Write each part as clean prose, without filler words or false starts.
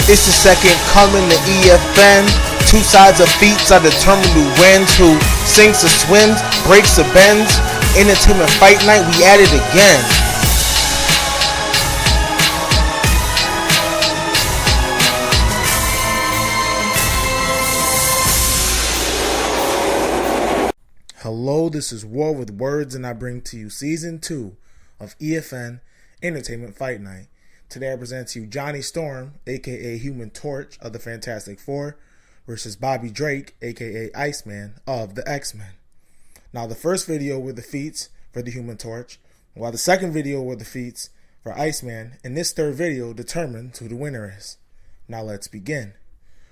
It's the second coming to EFN. Two sides of feats are determined who wins, who sinks or swims, breaks or bends. Entertainment Fight Night, we at it again. Hello, this is War with Words, and I bring to you Season 2 of EFN Entertainment Fight Night. Today I present to you Johnny Storm, aka Human Torch of the Fantastic Four, versus Bobby Drake, aka Iceman of the X-Men. Now, the first video were the feats for the Human Torch, while the second video were the feats for Iceman, and this third video determines who the winner is. Now let's begin.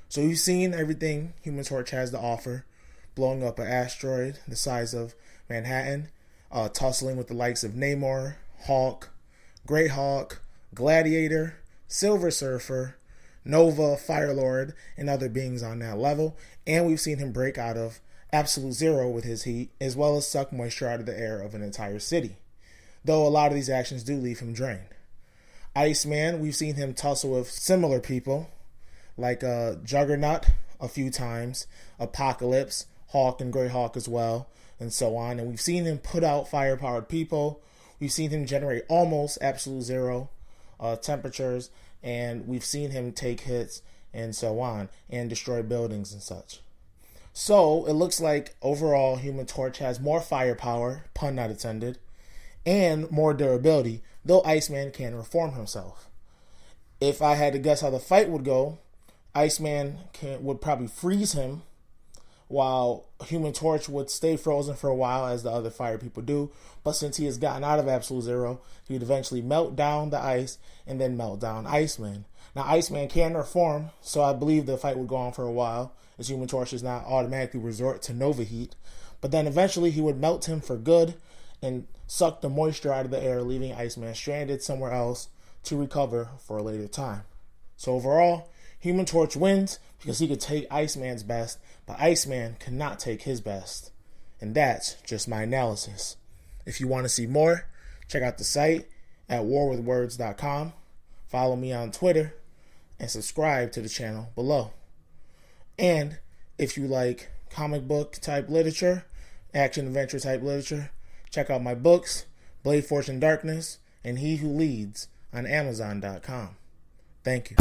So you've seen everything Human Torch has to offer. Blowing up an asteroid the size of Manhattan, tussling with the likes of Namor, Hulk, Great Hulk, Gladiator, Silver Surfer, Nova, Firelord, and other beings on that level. And we've seen him break out of absolute zero with his heat, as well as suck moisture out of the air of an entire city, though a lot of these actions do leave him drained. Iceman, we've seen him tussle with similar people, like Juggernaut a few times, Apocalypse, Hawk and Grey Hawk as well, and so on. And we've seen him put out fire-powered people. We've seen him generate almost absolute zero temperatures, and we've seen him take hits and so on, and destroy buildings and such. So it looks like overall Human Torch has more firepower, pun not intended, and more durability, though Iceman can reform himself. If I had to guess how the fight would go, Iceman would probably freeze him, while Human Torch would stay frozen for a while, as the other fire people do. But since he has gotten out of absolute zero, he would eventually melt down the ice and then melt down Iceman. Now, Iceman can reform, so I believe the fight would go on for a while, as Human Torch does not automatically resort to Nova heat. But then eventually he would melt him for good and suck the moisture out of the air, leaving Iceman stranded somewhere else to recover for a later time. So overall, Human Torch wins because he could take Iceman's best, but Iceman cannot take his best. And that's just my analysis. If you want to see more, check out the site at warwithwords.com. Follow me on Twitter and subscribe to the channel below. And if you like comic book type literature, action adventure type literature, check out my books, Blade, Fortune, Darkness, and He Who Leads on Amazon.com. Thank you.